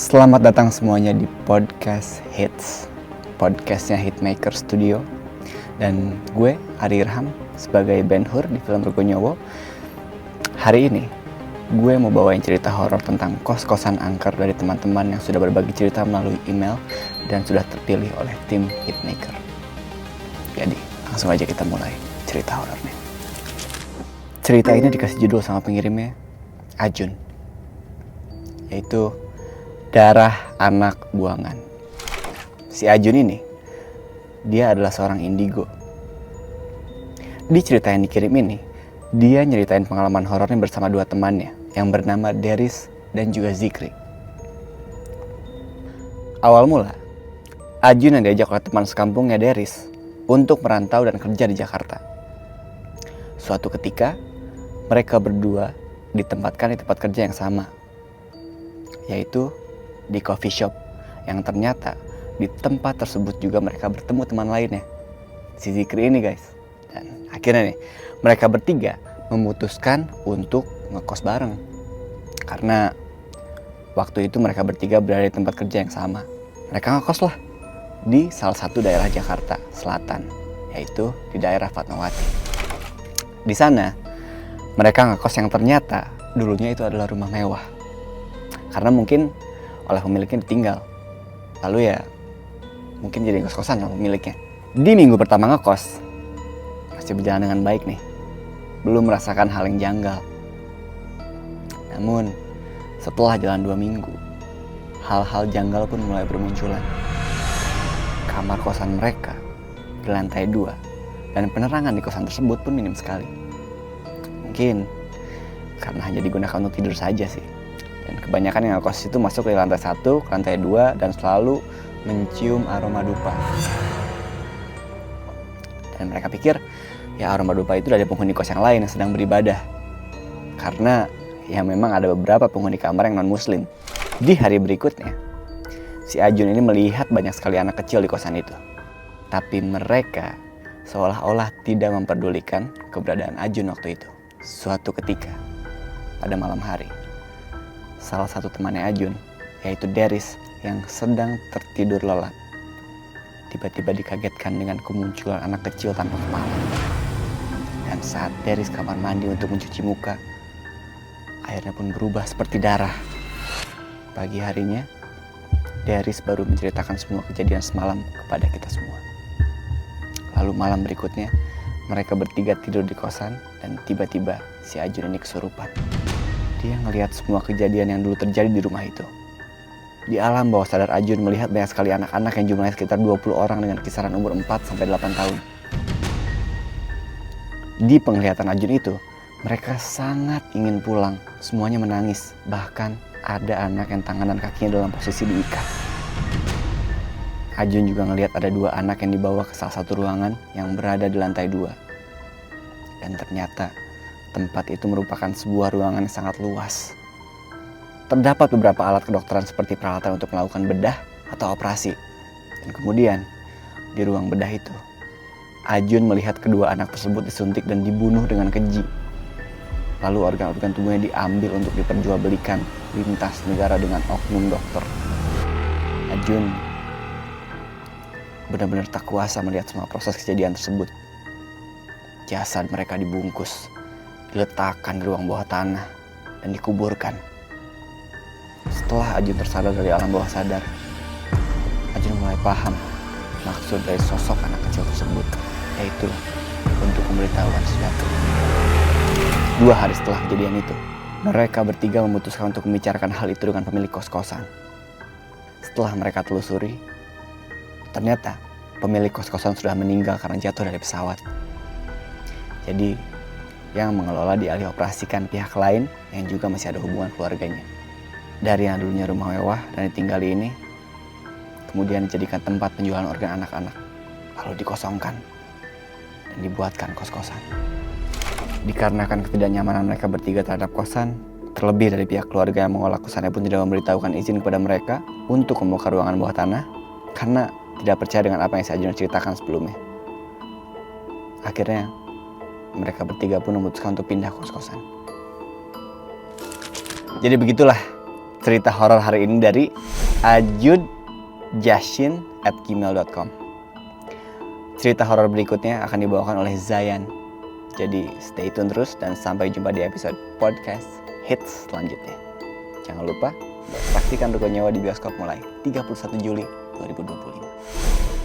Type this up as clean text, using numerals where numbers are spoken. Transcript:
Selamat datang semuanya di podcast Hits, podcastnya Hitmaker Studio. Dan gue, Ari Irham, sebagai Ben Hur di film Rego Nyowo. Hari ini, gue mau bawain cerita horor tentang kos-kosan angker dari teman-teman yang sudah berbagi cerita melalui email dan sudah terpilih oleh tim Hitmaker. Jadi, langsung aja kita mulai cerita horornya. Cerita ini dikasih judul sama pengirimnya, Ajun, yaitu Darah Anak Buangan. Si Ajun ini, dia adalah seorang indigo. Di cerita yang dikirim ini, dia nyeritain pengalaman horornya bersama dua temannya yang bernama Deris dan juga Zikri. Awal mula, Ajun yang diajak oleh teman sekampungnya Deris untuk merantau dan kerja di Jakarta. Suatu ketika, mereka berdua ditempatkan di tempat kerja yang sama, yaitu di coffee shop, yang ternyata di tempat tersebut juga mereka bertemu teman lainnya, si Zikri ini guys. Dan akhirnya nih, mereka bertiga memutuskan untuk ngekos bareng. Karena waktu itu mereka bertiga berada di tempat kerja yang sama. Mereka ngekos lah di salah satu daerah Jakarta Selatan, yaitu di daerah Fatmawati. Di sana, mereka ngekos yang ternyata dulunya itu adalah rumah mewah. Karena mungkin oleh pemiliknya ditinggal. Lalu ya mungkin jadi kos-kosan sama pemiliknya. Di minggu pertama ngekos, masih berjalan dengan baik nih. Belum merasakan hal yang janggal. Namun setelah jalan 2 minggu, hal-hal janggal pun mulai bermunculan. Kamar kosan mereka di lantai 2 dan penerangan di kosan tersebut pun minim sekali. Mungkin karena hanya digunakan untuk tidur saja sih. Dan kebanyakan yang ngekos itu masuk dari lantai 1 ke lantai 2 dan selalu mencium aroma dupa. Dan mereka pikir ya aroma dupa itu dari penghuni kos yang lain yang sedang beribadah. Karena ya memang ada beberapa penghuni kamar yang non-muslim. Di hari berikutnya, si Ajun ini melihat banyak sekali anak kecil di kosan itu. Tapi mereka seolah-olah tidak memperdulikan keberadaan Ajun waktu itu. Suatu ketika, pada malam hari, salah satu temannya Ajun, yaitu Deris, yang sedang tertidur lelap, tiba-tiba dikagetkan dengan kemunculan anak kecil tanpa kepala. Dan saat Deris kamar mandi untuk mencuci muka, airnya pun berubah seperti darah. Pagi harinya, Deris baru menceritakan semua kejadian semalam kepada kita semua. Lalu malam berikutnya, mereka bertiga tidur di kosan dan tiba-tiba si Ajun ini kesurupan. Dia ngelihat semua kejadian yang dulu terjadi di rumah itu. Di alam bawah sadar Ajun melihat banyak sekali anak-anak yang jumlahnya sekitar 20 orang dengan kisaran umur 4-8 tahun. Di penglihatan Ajun itu, mereka sangat ingin pulang. Semuanya menangis. Bahkan ada anak yang tangan dan kakinya dalam posisi diikat. Ajun juga ngelihat ada 2 anak yang dibawa ke salah satu ruangan yang berada di lantai 2. Dan ternyata tempat itu merupakan sebuah ruangan yang sangat luas. Terdapat beberapa alat kedokteran seperti peralatan untuk melakukan bedah atau operasi. Dan kemudian, di ruang bedah itu, Ajun melihat kedua anak tersebut disuntik dan dibunuh dengan keji. Lalu organ-organ tubuhnya diambil untuk diperjualbelikan lintas negara dengan oknum dokter. Ajun benar-benar tak kuasa melihat semua proses kejadian tersebut. Jasad mereka dibungkus, diletakkan di ruang bawah tanah, dan dikuburkan. Setelah Ajun tersadar dari alam bawah sadar, Ajun mulai paham maksud dari sosok anak kecil tersebut, yaitu untuk memberitahukan sesuatu. 2 hari setelah kejadian itu, mereka bertiga memutuskan untuk membicarakan hal itu dengan pemilik kos-kosan. Setelah mereka telusuri, ternyata pemilik kos-kosan sudah meninggal karena jatuh dari pesawat. Jadi, yang mengelola dialih operasikan pihak lain yang juga masih ada hubungan keluarganya. Dari yang dulunya rumah mewah dan ditinggali ini, kemudian dijadikan tempat penjualan organ anak-anak, lalu dikosongkan dan dibuatkan kos-kosan. Dikarenakan ketidaknyamanan mereka bertiga terhadap kosan, terlebih dari pihak keluarga yang mengelola kosannya pun tidak memberitahukan izin kepada mereka untuk membongkar ruangan bawah tanah karena tidak percaya dengan apa yang si Ajun ceritakan sebelumnya. Akhirnya, mereka bertiga pun memutuskan untuk pindah kos-kosan. Jadi begitulah cerita horor hari ini dari ajudjashin@gmail.com. Cerita horor berikutnya akan dibawakan oleh Zayan. Jadi stay tune terus dan sampai jumpa di episode podcast hits selanjutnya. Jangan lupa saksikan Rukun Nyawa di bioskop mulai 31 Juli 2025.